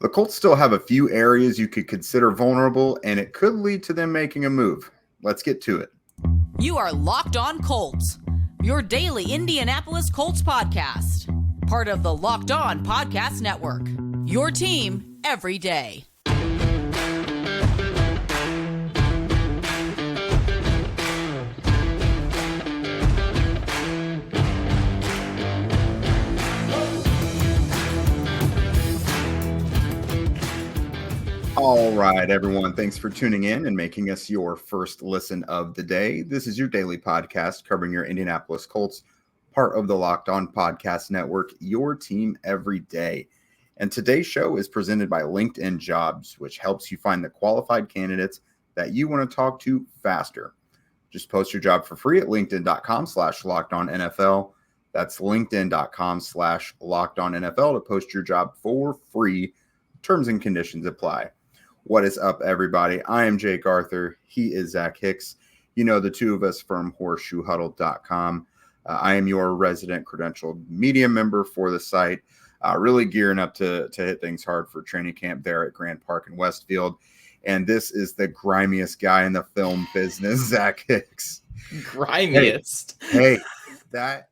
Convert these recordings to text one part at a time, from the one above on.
The Colts still have a few areas you could consider vulnerable, and it could lead to them making a move. Let's get to it. You are Locked On Colts, your daily Indianapolis Colts podcast. Part of the Locked On Podcast Network, your team every day. All right, everyone. Thanks for tuning in and making us your first listen of the day. This is your daily podcast covering your Indianapolis Colts, part of the Locked On Podcast Network, your team every day. And today's show is presented by LinkedIn Jobs, which helps you find the qualified candidates that you want to talk to faster. Just post your job for free at linkedin.com/lockedonnfl. That's linkedin.com/lockedonnfl to post your job for free. Terms and conditions apply. What is up, everybody? I am Jake Arthur. He is Zach Hicks. You know the two of us from horseshoehuddle.com. I am your resident credentialed media member for the site, really gearing up to hit things hard for training camp there at Grand Park in Westfield. And this is the grimiest guy in the film business, Zach Hicks. Grimiest? Hey, that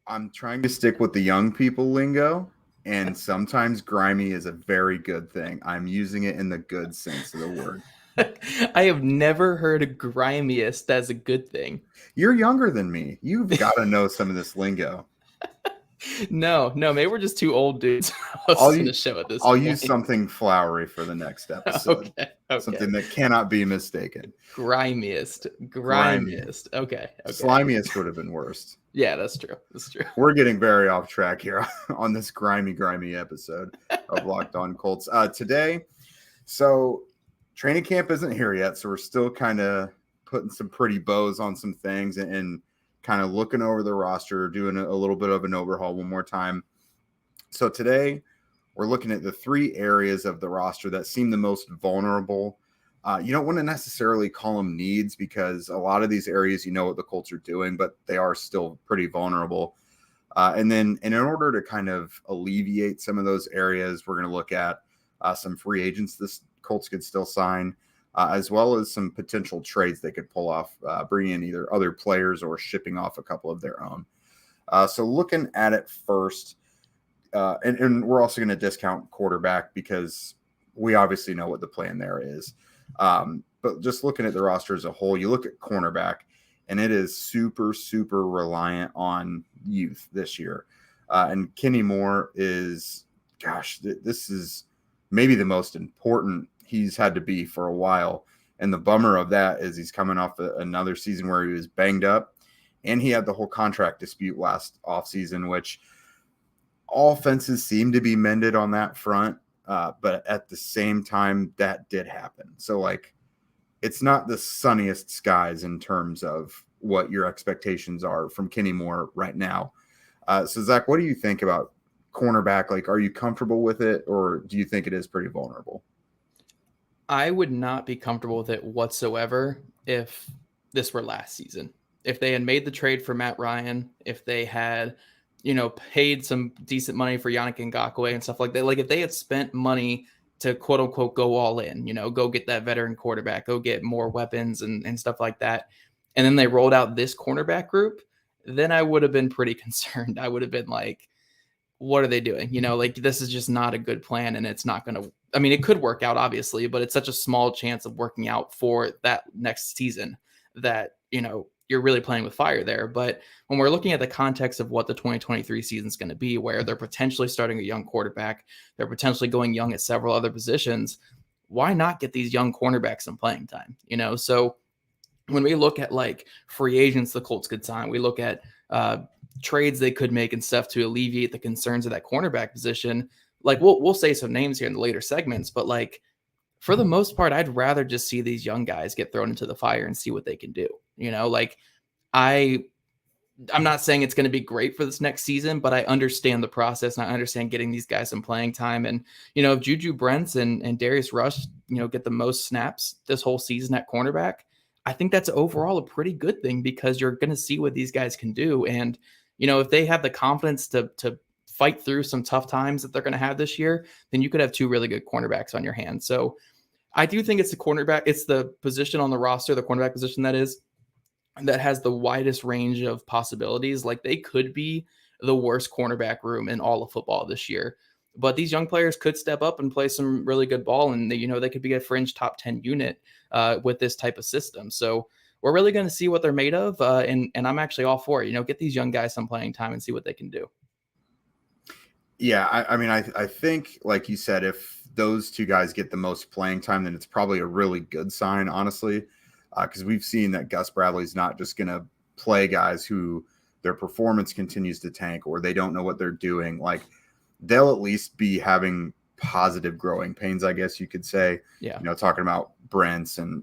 I'm trying to stick with the young people lingo. And sometimes grimy is a very good thing. I'm using it in the good sense of the word. I have never heard of grimiest as a good thing. You're younger than me. You've got to know some of this lingo. No, maybe we're just two old dudes hosting a show at this I'll point. use something flowery for the next episode. Okay. Something that cannot be mistaken. Grimiest. Okay. Slimiest would have been worse. Yeah, that's true. We're getting very off track here on this grimy episode of Locked On Colts. Today, so training camp isn't here yet, so we're still kind of putting some pretty bows on some things and kind of looking over the roster, doing a little bit of an overhaul one more time. So today, we're looking at the three areas of the roster that seem the most vulnerable. You don't want to necessarily call them needs because a lot of these areas, you know what the Colts are doing, but they are still pretty vulnerable. And in order to kind of alleviate some of those areas, we're going to look at some free agents this Colts could still sign, as well as some potential trades they could pull off, bringing in either other players or shipping off a couple of their own. So looking at it first, and we're also going to discount quarterback because we obviously know what the plan there is. But just looking at the roster as a whole, you look at cornerback, and it is super, super reliant on youth this year. And Kenny Moore is, this is maybe the most important he's had to be for a while. And the bummer of that is he's coming off another season where he was banged up, and he had the whole contract dispute last offseason, which all fences seem to be mended on that front. But at the same time, that did happen. So, it's not the sunniest skies in terms of what your expectations are from Kenny Moore right now. So, Zach, what do you think about cornerback? Are you comfortable with it, or do you think it is pretty vulnerable? I would not be comfortable with it whatsoever if this were last season. If they had made the trade for Matt Ryan, if they had paid some decent money for Yannick Ngakoue and stuff like that. If they had spent money to quote unquote go all in, go get that veteran quarterback, go get more weapons and stuff like that. And then they rolled out this cornerback group, then I would have been pretty concerned. I would have been like, what are they doing? This is just not a good plan, and it's not going to, it could work out obviously, but it's such a small chance of working out for that next season that, you're really playing with fire there. But when we're looking at the context of what the 2023 season is going to be, where they're potentially starting a young quarterback, they're potentially going young at several other positions, why not get these young cornerbacks some playing time? So when we look at free agents the Colts could sign, we look at trades they could make and stuff to alleviate the concerns of that cornerback position. We'll say some names here in the later segments, but for the most part, I'd rather just see these young guys get thrown into the fire and see what they can do. I'm not saying it's going to be great for this next season, but I understand the process and I understand getting these guys some playing time. And, if JuJu, Brents and Darius Rush, get the most snaps this whole season at cornerback, I think that's overall a pretty good thing because you're going to see what these guys can do. And, if they have the confidence to fight through some tough times that they're going to have this year, then you could have two really good cornerbacks on your hands. So I do think it's the cornerback. It's the position on the roster, the cornerback position that has the widest range of possibilities. Like they could be the worst cornerback room in all of football this year. But these young players could step up and play some really good ball, and they could be a fringe top 10 unit with this type of system. So we're really going to see what they're made of, and I'm actually all for it. Get these young guys some playing time and see what they can do. Yeah, I think, like you said, if those two guys get the most playing time, then it's probably a really good sign, honestly, because we've seen that Gus Bradley's not just going to play guys who their performance continues to tank or they don't know what they're doing. Like, they'll at least be having positive growing pains, I guess you could say. Yeah. Talking about Brents and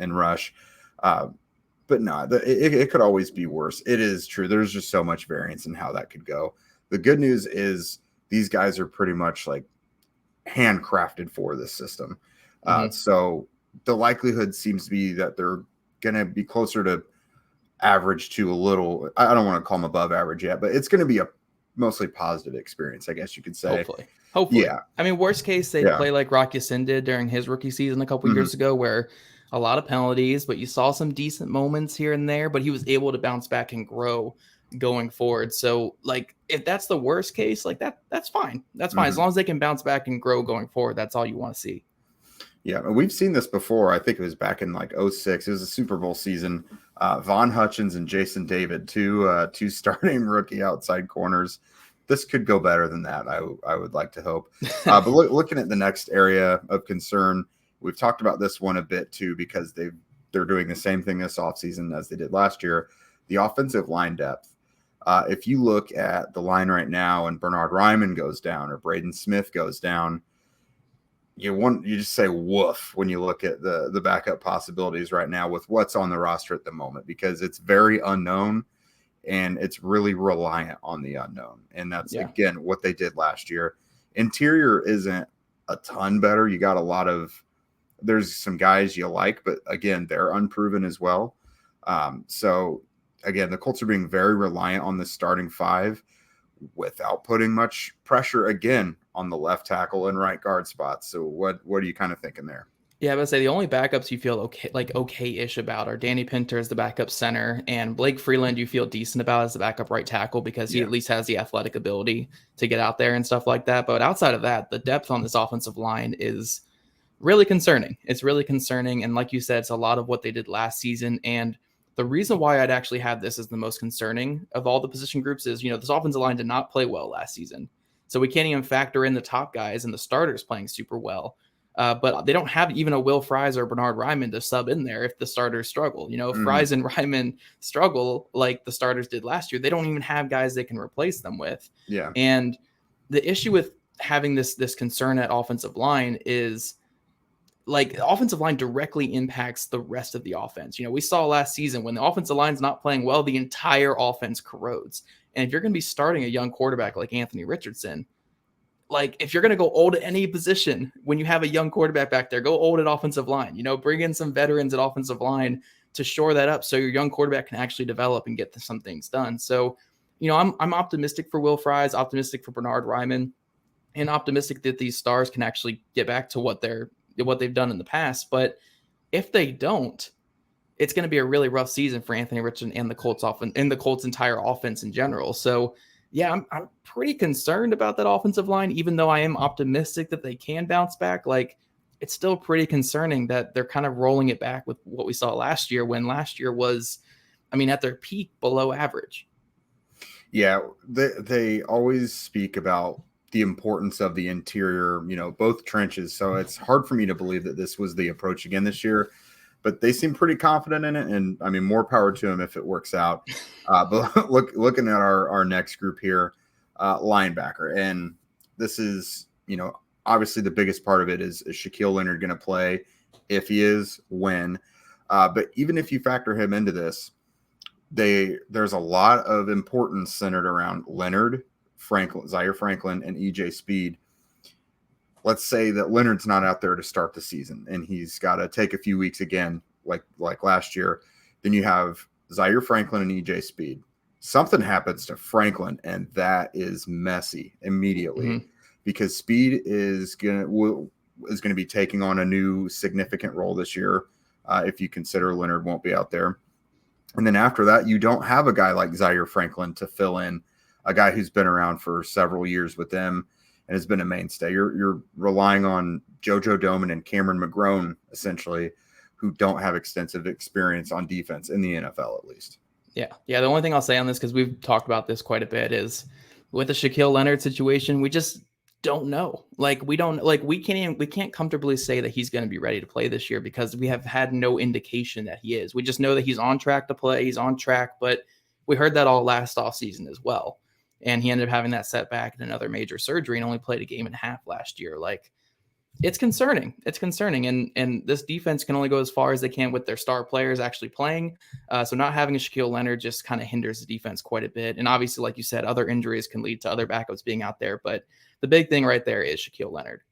Rush. But no, it could always be worse. It is true. There's just so much variance in how that could go. The good news is these guys are pretty much like handcrafted for this system. So the likelihood seems to be that they're going to be closer to average to a little, I don't want to call them above average yet, but it's going to be a mostly positive experience, I guess you could say. Hopefully. Yeah. I mean, worst case, they play like Rock Ya-Sin did during his rookie season a couple years ago, where a lot of penalties, but you saw some decent moments here and there, but he was able to bounce back and grow going forward. So like, if that's the worst case, like that's fine. That's fine. As long as they can bounce back and grow going forward, that's all you want to see. Yeah. We've seen this before. I think it was back in like 2006. It was a Super Bowl season. Von Hutchins and Jason David, two starting rookie outside corners. This could go better than that. I would like to hope. But looking at the next area of concern, we've talked about this one a bit too, because they're doing the same thing this offseason as they did last year. The offensive line depth. If you look at the line right now and Bernhard Raimann goes down or Braden Smith goes down, you just say woof when you look at the backup possibilities right now with what's on the roster at the moment, because it's very unknown and it's really reliant on the unknown. And that's again what they did last year. Interior isn't a ton better. You got there's some guys you like, but again, they're unproven as well. So again, the Colts are being very reliant on the starting five without putting much pressure again on the left tackle and right guard spots. So what are you kind of thinking there? Yeah, I would say the only backups you feel okay-ish about are Danny Pinter as the backup center, and Blake Freeland you feel decent about as the backup right tackle, because he at least has the athletic ability to get out there and stuff like that. But outside of that, the depth on this offensive line is really concerning. It's really concerning. And like you said, it's a lot of what they did last season. And the reason why I'd actually have this as the most concerning of all the position groups is, this offensive line did not play well last season. So we can't even factor in the top guys and the starters playing super well. But they don't have even a Will Fries or Bernhard Raimann to sub in there if the starters struggle. If Fries and Raimann struggle like the starters did last year, they don't even have guys they can replace them with. Yeah. And the issue with having this concern at offensive line is, like, the offensive line directly impacts the rest of the offense. We saw last season when the offensive line's not playing well, the entire offense corrodes. And if you're going to be starting a young quarterback like Anthony Richardson, like, if you're going to go old at any position, when you have a young quarterback back there, go old at offensive line. Bring in some veterans at offensive line to shore that up so your young quarterback can actually develop and get some things done. So, I'm optimistic for Will Fries, optimistic for Bernhard Raimann, and optimistic that these stars can actually get back to what they've done in the past. But if they don't, it's going to be a really rough season for Anthony Richardson and the Colts and the Colts entire offense in general. So yeah, I'm pretty concerned about that offensive line, even though I am optimistic that they can bounce back. Like, it's still pretty concerning that they're kind of rolling it back with what we saw last year, when last year was, at their peak, below average. Yeah, they always speak about the importance of the interior, both trenches. So it's hard for me to believe that this was the approach again this year, but they seem pretty confident in it. And more power to them if it works out. But looking at our next group here, linebacker. And this is, obviously the biggest part of it is Shaquille Leonard going to play? If he is, when? But even if you factor him into this, there's a lot of importance centered around Leonard, Zaire Franklin, and EJ Speed. Let's say that Leonard's not out there to start the season and he's got to take a few weeks again, like last year. Then you have Zaire Franklin and EJ Speed. Something happens to Franklin, and that is messy immediately because speed is gonna be taking on a new significant role this year. If you consider Leonard won't be out there, and then after that, you don't have a guy like Zaire Franklin to fill in, a guy who's been around for several years with them and has been a mainstay. You're relying on JoJo Doman and Cameron McGrone essentially, who don't have extensive experience on defense in the NFL at least. Yeah. The only thing I'll say on this, because we've talked about this quite a bit, is with the Shaquille Leonard situation, we just don't know. We can't comfortably say that he's going to be ready to play this year because we have had no indication that he is. We just know that he's on track to play. He's on track, but we heard that all last offseason as well. And he ended up having that setback and another major surgery and only played a game and a half last year. It's concerning. And this defense can only go as far as they can with their star players actually playing. So not having a Shaquille Leonard just kind of hinders the defense quite a bit. And obviously, like you said, other injuries can lead to other backups being out there. But the big thing right there is Shaquille Leonard.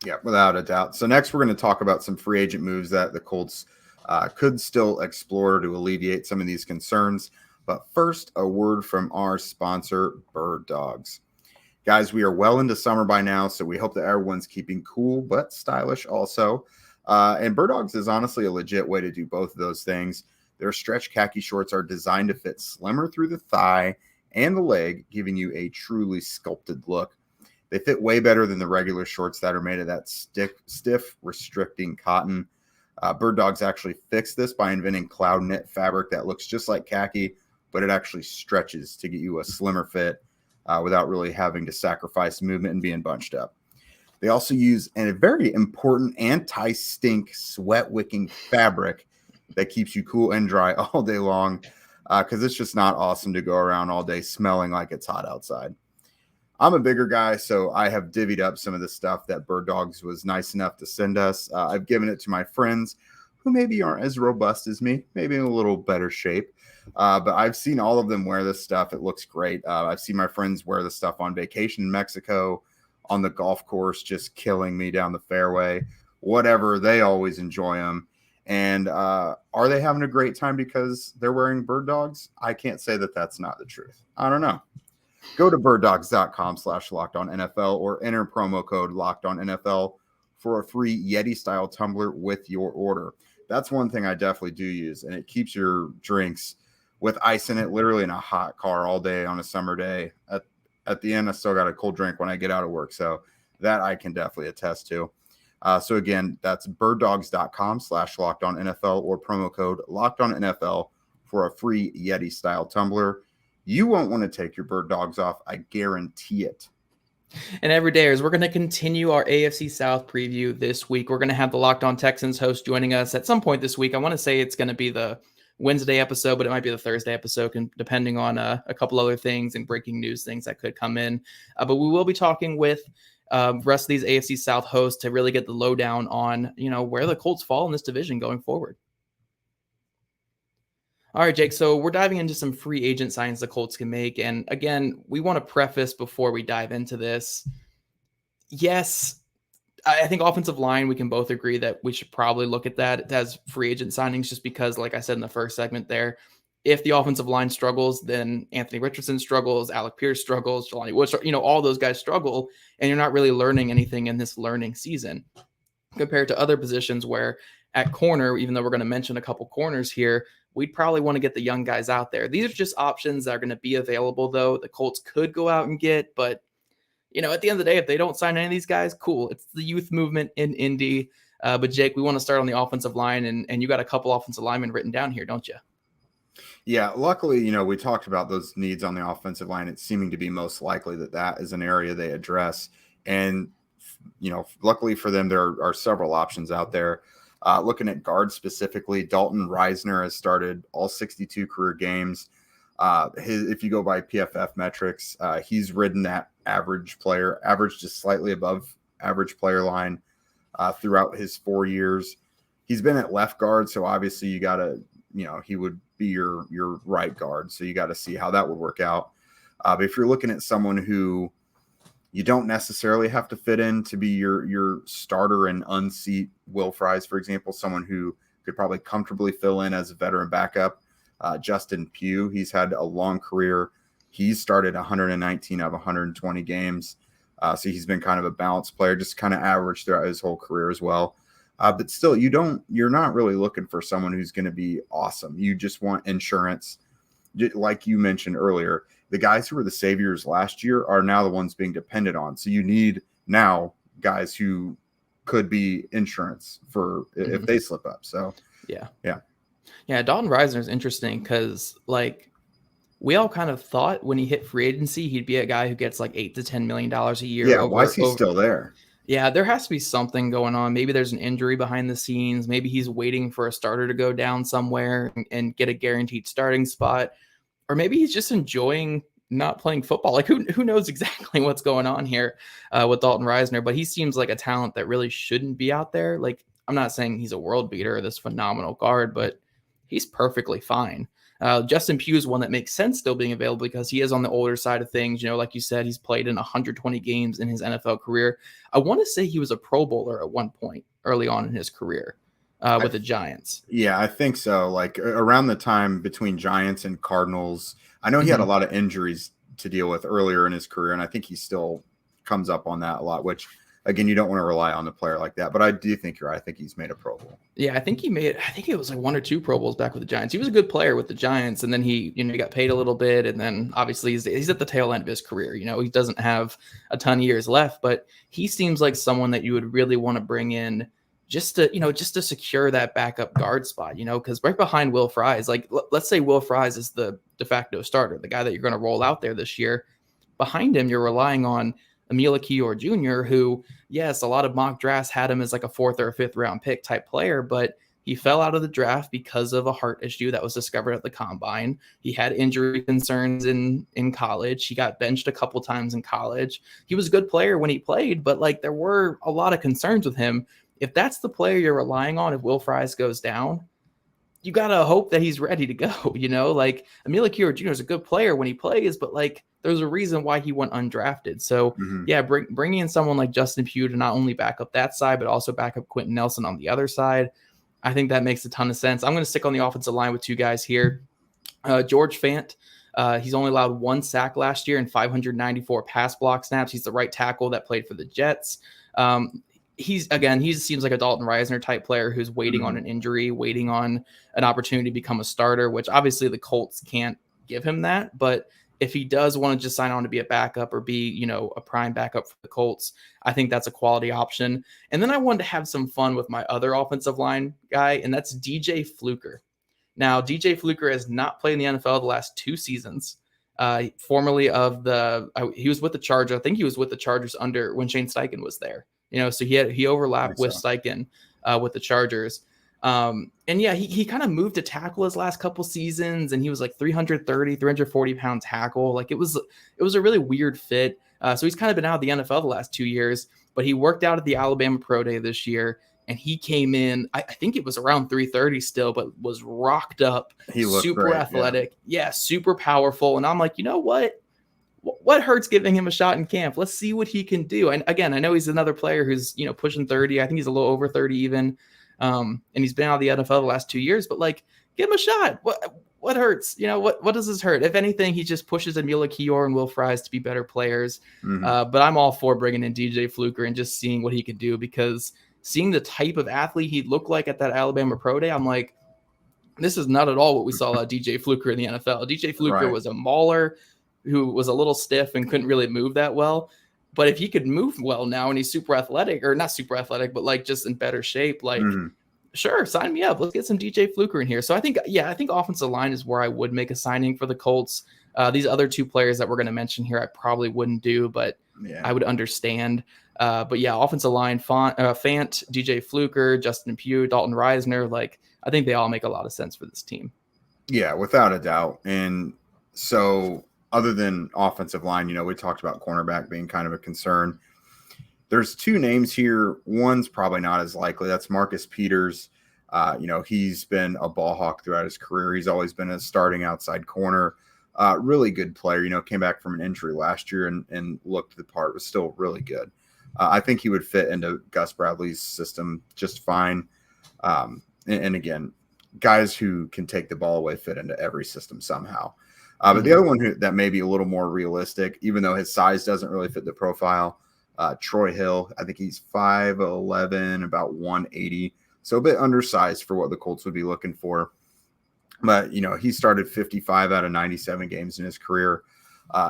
Yeah, without a doubt. So next we're going to talk about some free agent moves that the Colts could still explore to alleviate some of these concerns. But first, a word from our sponsor, Bird Dogs. Guys, we are well into summer by now, so we hope that everyone's keeping cool but stylish also. And Bird Dogs is honestly a legit way to do both of those things. Their stretch khaki shorts are designed to fit slimmer through the thigh and the leg, giving you a truly sculpted look. They fit way better than the regular shorts that are made of that stiff, restricting cotton. Bird Dogs actually fixed this by inventing cloud knit fabric that looks just like khaki, but it actually stretches to get you a slimmer fit. Without really having to sacrifice movement and being bunched up. They also use a very important anti-stink sweat-wicking fabric that keeps you cool and dry all day long because it's just not awesome to go around all day smelling like it's hot outside. I'm a bigger guy, so I have divvied up some of the stuff that Bird Dogs was nice enough to send us. I've given it to my friends who maybe aren't as robust as me, maybe in a little better shape. But I've seen all of them wear this stuff. It looks great. I've seen my friends wear the stuff on vacation in Mexico, on the golf course, just killing me down the fairway, whatever. They always enjoy them. And are they having a great time because they're wearing Bird Dogs? I can't say that that's not the truth. I don't know. Go to birddogs.com/LockedOnNFL or enter promo code LockedOnNFL for a free Yeti-style tumbler with your order. That's one thing I definitely do use, and it keeps your drinks with ice in it, literally in a hot car all day on a summer day. At the end, I still got a cold drink when I get out of work, so that I can definitely attest to. So again, that's birddogs.com/LockedOnNFL or promo code LockedOnNFL for a free Yeti-style tumbler. You won't want to take your Bird Dogs off. I guarantee it. And every day, as we're going to continue our AFC South preview this week, we're going to have the Locked On Texans host joining us at some point this week. I want to say it's going to be the Wednesday episode, but it might be the Thursday episode, depending on a couple other things and breaking news things that could come in. But we will be talking with the rest of these AFC South hosts to really get the lowdown on, where the Colts fall in this division going forward. All right, Jake, so we're diving into some free agent signings the Colts can make. And again, we want to preface before we dive into this. Yes, I think offensive line, we can both agree that we should probably look at that as free agent signings just because, like I said in the first segment there, if the offensive line struggles, then Anthony Richardson struggles, Alec Pierce struggles, Jelani Woods, all those guys struggle, and you're not really learning anything in this learning season compared to other positions where at corner, even though we're going to mention a couple corners here, we'd probably want to get the young guys out there. These are just options that are going to be available, though. The Colts could go out and get, but at the end of the day, if they don't sign any of these guys, cool. It's the youth movement in Indy. But Jake, we want to start on the offensive line, and you got a couple offensive linemen written down here, don't you? Yeah, luckily, we talked about those needs on the offensive line. It's seeming to be most likely that is an area they address. And, luckily for them, there are several options out there. Looking at guards specifically, Dalton Risner has started all 62 career games. If you go by PFF metrics, he's ridden that average just slightly above average player line throughout his 4 years. He's been at left guard, so obviously you got to, he would be your right guard. So you got to see how that would work out. But if you're looking at someone who you don't necessarily have to fit in to be your starter and unseat Will Fries, for example, someone who could probably comfortably fill in as a veteran backup, Justin Pugh, he's had a long career. He's started 119 out of 120 games. So he's been kind of a balanced player, just kind of average throughout his whole career as well. But still, you're not really looking for someone who's going to be awesome. You just want insurance. Like you mentioned earlier, the guys who were the saviors last year are now the ones being depended on. So you need now guys who could be insurance for if they slip up. So yeah. Dalton Risner is interesting because we all kind of thought when he hit free agency, he'd be a guy who gets like $8 to $10 million a year. Yeah. Why is he still there? Yeah, there has to be something going on. Maybe there's an injury behind the scenes. Maybe he's waiting for a starter to go down somewhere and get a guaranteed starting spot. Or maybe he's just enjoying not playing football. Like who knows exactly what's going on here with Dalton Risner, but he seems like a talent that really shouldn't be out there. Like, I'm not saying he's a world beater or this phenomenal guard, but he's perfectly fine. Justin Pugh is one that makes sense still being available because he is on the older side of things. Like you said, he's played in 120 games in his NFL career. I want to say he was a Pro Bowler at one point early on in his career with the Giants. Yeah, I think so. Like around the time between Giants and Cardinals, I know he had a lot of injuries to deal with earlier in his career, and I think he still comes up on that a lot, which again, you don't want to rely on a player like that, but I do think you're right. I think he's made a Pro Bowl. Yeah, I think it was like 1 or 2 Pro Bowls back with the Giants. He was a good player with the Giants, and then he got paid a little bit, and then obviously he's at the tail end of his career. He doesn't have a ton of years left, but he seems like someone that you would really want to bring in just to secure that backup guard spot, because right behind Will Fries, like let's say Will Fries is the de facto starter, the guy that you're going to roll out there this year. Behind him, you're relying on Emil Kior Jr., who, yes, a lot of mock drafts had him as like a 4th or a 5th round pick type player, but he fell out of the draft because of a heart issue that was discovered at the combine. He had injury concerns in college. He got benched a couple times in college. He was a good player when he played, but there were a lot of concerns with him. If that's the player you're relying on, if Will Fries goes down, you got to hope that he's ready to go. Emil Kior Jr. is a good player when he plays, but there's a reason why he went undrafted. So bringing in someone like Justin Pugh to not only back up that side, but also back up Quenton Nelson on the other side, I think that makes a ton of sense. I'm going to stick on the offensive line with 2 guys here. George Fant, he's only allowed 1 sack last year and 594 pass block snaps. He's the right tackle that played for the Jets. He seems like a Dalton Risner type player who's waiting on an injury, waiting on an opportunity to become a starter, which obviously the Colts can't give him that. But if he does want to just sign on to be a backup or be, a prime backup for the Colts, I think that's a quality option. And then I wanted to have some fun with my other offensive line guy, and that's DJ Fluker. Now, DJ Fluker has not played in the NFL the last 2 seasons. Formerly he was with the Chargers. I think he was with the Chargers under when Shane Steichen was there. So he overlapped with Steichen with the Chargers. He kind of moved to tackle his last couple seasons, and he was like 340 pound tackle. It was a really weird fit. So he's kind of been out of the NFL the last 2 years, but he worked out at the Alabama Pro Day this year, and he came in, I think it was around 330 still, but was rocked up. He looked super great, athletic. Yeah, super powerful. And I'm like, what hurts giving him a shot in camp? Let's see what he can do. And again, I know he's another player who's, pushing 30. I think he's a little over 30 even. And he's been out of the NFL the last 2 years, but give him a shot. What hurts? What does this hurt? If anything, he just pushes Emil Kior and Will Fries to be better players. But I'm all for bringing in DJ Fluker and just seeing what he can do, because seeing the type of athlete he looked like at that Alabama Pro Day, I'm like, this is not at all what we saw out of DJ Fluker in the NFL. DJ Fluker was a mauler who was a little stiff and couldn't really move that well. But if he could move well now and he's super athletic, or not super athletic, but just in better shape, sure, sign me up. Let's get some DJ Fluker in here. So I think offensive line is where I would make a signing for the Colts. These other 2 players that we're going to mention here, I probably wouldn't do, but I would understand. Offensive line, Fant, DJ Fluker, Justin Pugh, Dalton Risner, I think they all make a lot of sense for this team. Yeah, without a doubt. And so other than offensive line, we talked about cornerback being kind of a concern. There's 2 names here. One's probably not as likely. That's Marcus Peters. He's been a ball hawk throughout his career. He's always been a starting outside corner. Really good player. Came back from an injury last year and looked the part. Was still really good. I think he would fit into Gus Bradley's system just fine. And again, guys who can take the ball away fit into every system somehow. But the other one that may be a little more realistic, even though his size doesn't really fit the profile, Troy Hill. I think he's 5'11", about 180, so a bit undersized for what the Colts would be looking for. But, he started 55 out of 97 games in his career,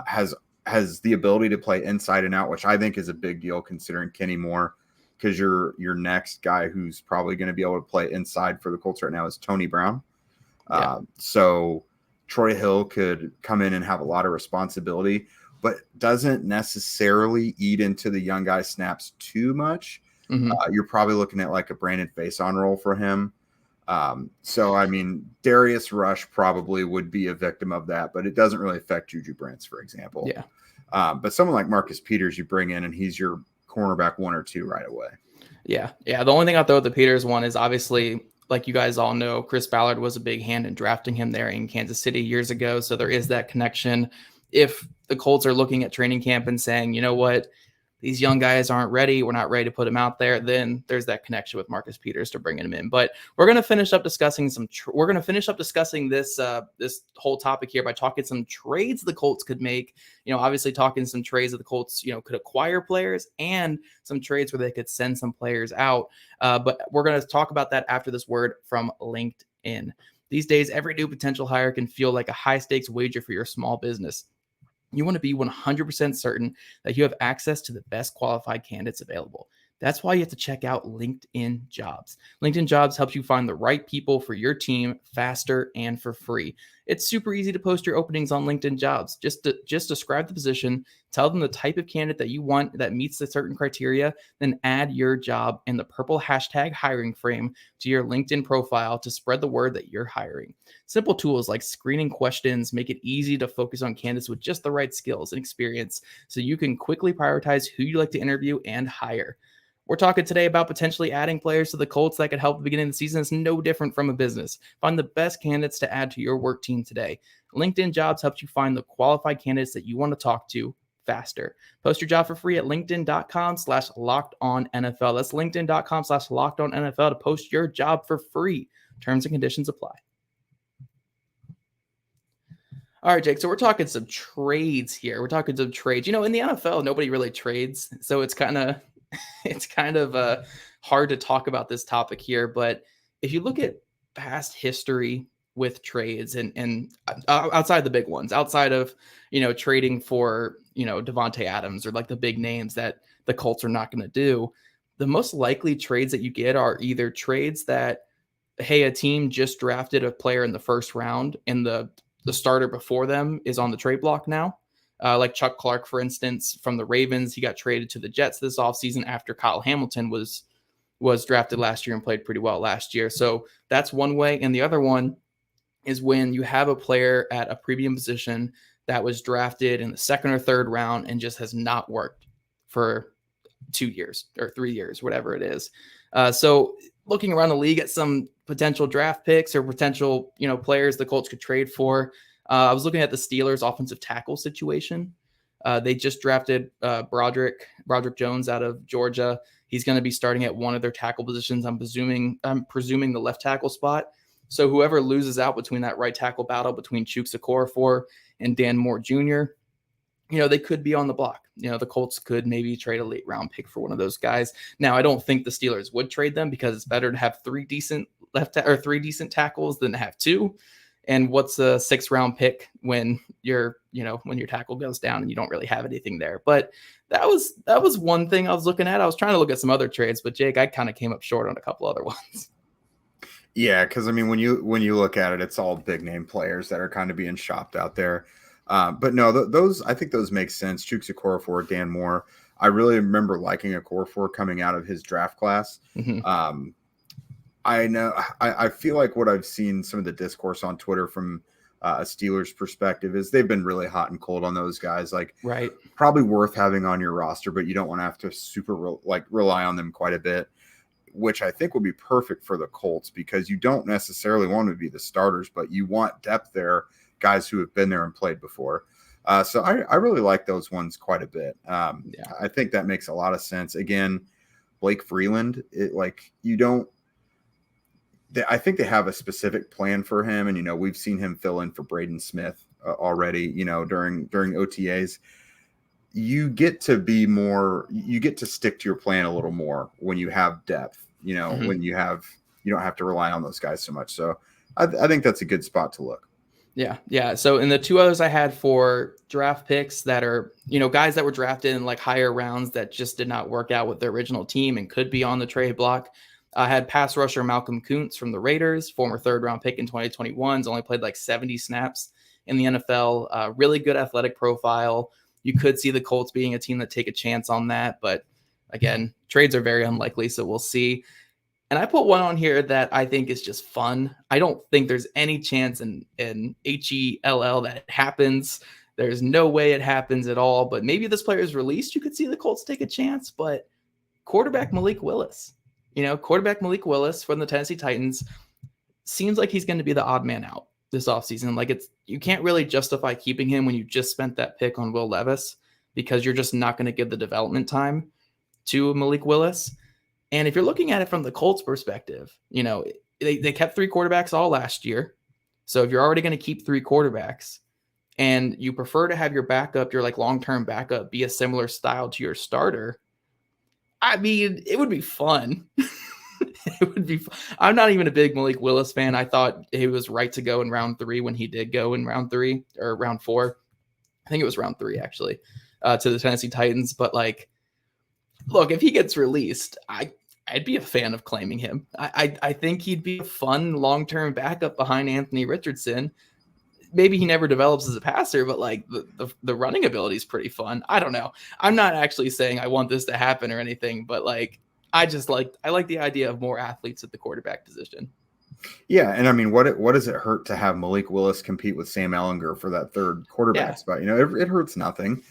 has the ability to play inside and out, which I think is a big deal considering Kenny Moore, because your next guy who's probably going to be able to play inside for the Colts right now is Tony Brown. Yeah. So Troy Hill could come in and have a lot of responsibility, but doesn't necessarily eat into the young guy snaps too much. You're probably looking at like a Brandon Faison role for him. So, I mean, Darius Rush probably would be a victim of that, but it doesn't really affect JuJu Brents, for example. Yeah. But someone like Marcus Peters, you bring in and he's your cornerback 1 or 2 right away. Yeah. Yeah. The only thing I'll throw at the Peters one is obviously, like you guys all know, Chris Ballard was a big hand in drafting him there in Kansas City years ago. So there is that connection. If the Colts are looking at training camp and saying, you know what, these young guys aren't ready, we're not ready to put them out there, then there's that connection with Marcus Peters to bringing him in. But we're going to finish up discussing this this whole topic here by talking some trades the Colts could make. Obviously talking some trades that the Colts, could acquire players, and some trades where they could send some players out. But we're going to talk about that after this word from LinkedIn. These days, every new potential hire can feel like a high stakes wager for your small business. You want to be 100% certain that you have access to the best qualified candidates available. That's why you have to check out LinkedIn Jobs. LinkedIn Jobs helps you find the right people for your team faster and for free. It's super easy to post your openings on LinkedIn Jobs. Just describe the position, tell them the type of candidate that you want that meets the certain criteria, then add your job and the purple hashtag hiring frame to your LinkedIn profile to spread the word that you're hiring. Simple tools like screening questions make it easy to focus on candidates with just the right skills and experience so you can quickly prioritize who you like to interview and hire. We're talking today about potentially adding players to the Colts that could help at the beginning of the season. It's no different from a business. Find the best candidates to add to your work team today. LinkedIn Jobs helps you find the qualified candidates that you want to talk to faster. Post your job for free at linkedin.com/lockedonnfl. That's linkedin.com/lockedonnfl to post your job for free. Terms and conditions apply. All right, Jake. So we're talking some trades here. In the NFL, nobody really trades. So it's kind of hard to talk about this topic here. But if you look at past history with trades and outside the big ones, outside of, trading for, Devontae Adams or like the big names that the Colts are not going to do, the most likely trades that you get are either trades that, hey, a team just drafted a player in the first round and the starter before them is on the trade block now. Like Chuck Clark, for instance, from the Ravens, he got traded to the Jets this offseason after Kyle Hamilton was drafted last year and played pretty well last year. So that's one way. And the other one is when you have a player at a premium position that was drafted in the second or third round and just has not worked for 2 years or 3 years, whatever it is. So looking around the league at some potential draft picks or potential, players the Colts could trade for, I was looking at the Steelers' offensive tackle situation. They just drafted Broderick Jones out of Georgia. He's going to be starting at one of their tackle positions. I'm presuming the left tackle spot. So whoever loses out between that right tackle battle between Chuks Okorafor and Dan Moore Jr., they could be on the block. The Colts could maybe trade a late round pick for one of those guys. Now, I don't think the Steelers would trade them because it's better to have three decent tackles than to have two. And what's a 6th round pick when your tackle goes down and you don't really have anything there? But that was one thing I was looking at. I was trying to look at some other trades, but Jake, I kind of came up short on a couple other ones. Yeah, because I mean, when you look at it, it's all big name players that are kind of being shopped out there. But no, I think those make sense. Chuks Okorafor, Dan Moore. I really remember liking Okorafor coming out of his draft class. Mm-hmm. I feel like what I've seen some of the discourse on Twitter from a Steelers perspective is they've been really hot and cold on those guys. Like, right, probably worth having on your roster, but you don't want to have to rely on them quite a bit, which I think would be perfect for the Colts because you don't necessarily want to be the starters, but you want depth there, guys who have been there and played before. So I really like those ones quite a bit. I think that makes a lot of sense. Again, Blake Freeland, I think they have a specific plan for him. And, we've seen him fill in for Braden Smith already, during OTAs. You get to stick to your plan a little more when you have depth, when you don't have to rely on those guys so much. So I think that's a good spot to look. Yeah. So in the two others I had for draft picks that are, guys that were drafted in like higher rounds that just did not work out with their original team and could be on the trade block. I had pass rusher Malcolm Kuntz from the Raiders, former 3rd round pick in 2021. Only played like 70 snaps in the NFL. Really good athletic profile. You could see the Colts being a team that take a chance on that. But again, trades are very unlikely. So we'll see. And I put one on here that I think is just fun. I don't think there's any chance in HELL that it happens. There's no way it happens at all. But maybe this player is released. You could see the Colts take a chance. But quarterback Malik Willis, from the Tennessee Titans seems like he's going to be the odd man out this offseason. Like you can't really justify keeping him when you just spent that pick on Will Levis because you're just not going to give the development time to Malik Willis. And if you're looking at it from the Colts perspective, they kept 3 quarterbacks all last year. So if you're already going to keep 3 quarterbacks and you prefer to have your backup, your like long-term backup be a similar style to your starter, I mean, it would be fun. It would be fun. I'm not even a big Malik Willis fan. I thought he was right to go in round 3 when he did go in round 3 or round 4. I think it was round 3 actually, to the Tennessee Titans. But like, look, if he gets released, I'd be a fan of claiming him. I think he'd be a fun long-term backup behind Anthony Richardson. Maybe he never develops as a passer, but like the running ability is pretty fun. I don't know. I'm not actually saying I want this to happen or anything, but like I like the idea of more athletes at the quarterback position. Yeah, and I mean, what does it hurt to have Malik Willis compete with Sam Ehlinger for that 3rd quarterback spot? It hurts nothing.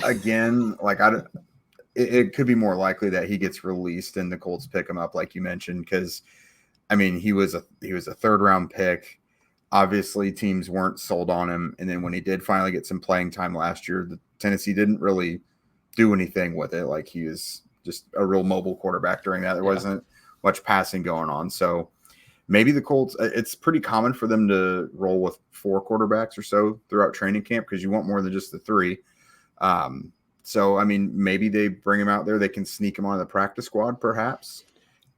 Again, like it could be more likely that he gets released and the Colts pick him up, like you mentioned, because I mean he was a 3rd round pick. Obviously, teams weren't sold on him, and then when he did finally get some playing time last year, the Tennessee didn't really do anything with it. Like he was just a real mobile quarterback during that. There wasn't much passing going on, so maybe the Colts. It's pretty common for them to roll with 4 quarterbacks or so throughout training camp because you want more than just the 3. So, I mean, maybe they bring him out there. They can sneak him on the practice squad, perhaps.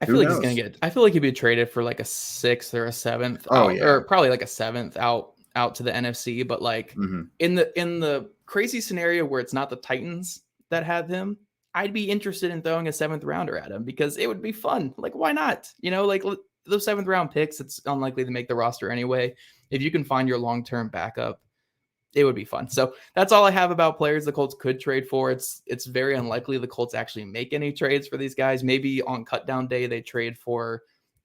I feel like he'd be traded for like a 6th or a 7th. Or probably like a 7th out to the NFC. But like in the crazy scenario where it's not the Titans that have him, I'd be interested in throwing a 7th rounder at him because it would be fun. Like, why not? Like those 7th round picks, it's unlikely to make the roster anyway. If you can find your long-term backup, it would be fun. So that's all I have about players the Colts could trade for. It's very unlikely the Colts actually make any trades for these guys. Maybe on cutdown day, they trade for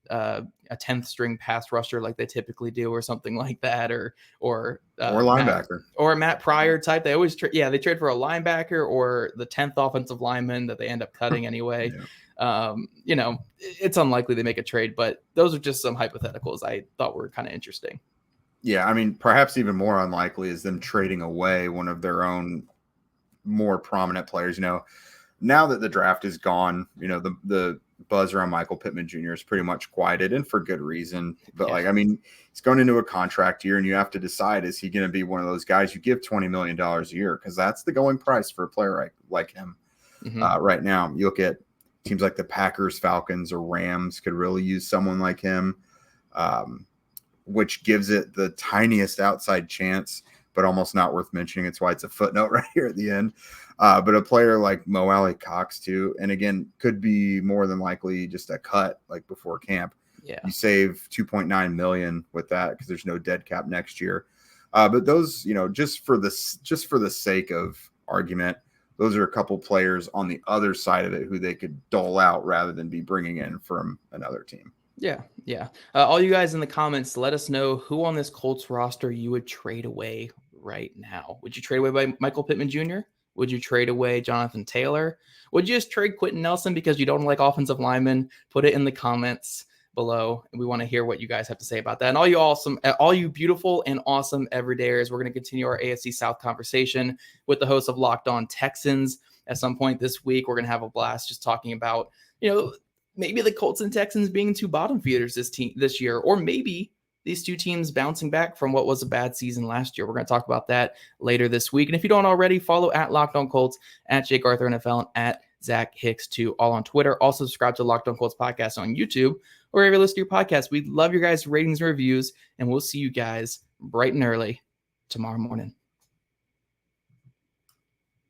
a 10th string pass rusher like they typically do or something like that. Or linebacker or a Matt Pryor type. They always they trade for a linebacker or the 10th offensive lineman that they end up cutting anyway. It's unlikely they make a trade, but those are just some hypotheticals I thought were kind of interesting. Yeah, I mean, perhaps even more unlikely is them trading away one of their own more prominent players. Now that the draft is gone, the buzz around Michael Pittman Jr. is pretty much quieted, and for good reason. But he's going into a contract year, and you have to decide, is he going to be one of those guys you give $20 million a year? Because that's the going price for a player like him right now. You look at teams like the Packers, Falcons, or Rams could really use someone like him. Which gives it the tiniest outside chance, but almost not worth mentioning. It's why it's a footnote right here at the end. But a player like Mo Alley Cox too, and again, could be more than likely just a cut like before camp. Yeah, you save $2.9 million with that because there's no dead cap next year. But those, just for the sake of argument, those are a couple players on the other side of it who they could dole out rather than be bringing in from another team. Yeah. All you guys in the comments, let us know who on this Colts roster you would trade away right now. Would you trade away by Michael Pittman Jr.? Would you trade away Jonathan Taylor? Would you just trade Quenton Nelson because you don't like offensive linemen? Put it in the comments below. And we want to hear what you guys have to say about that. And all you beautiful and awesome everydayers, we're going to continue our AFC South conversation with the host of Locked On Texans. At some point this week, we're going to have a blast just talking about, maybe the Colts and Texans being two bottom feeders this year, or maybe these two teams bouncing back from what was a bad season last year. We're going to talk about that later this week. And if you don't already, follow at Locked On Colts, at Jake Arthur NFL, and at Zach Hicks 2, all on Twitter. Also subscribe to Locked On Colts podcast on YouTube, or wherever you listen to your podcast. We love your guys' ratings and reviews, and we'll see you guys bright and early tomorrow morning.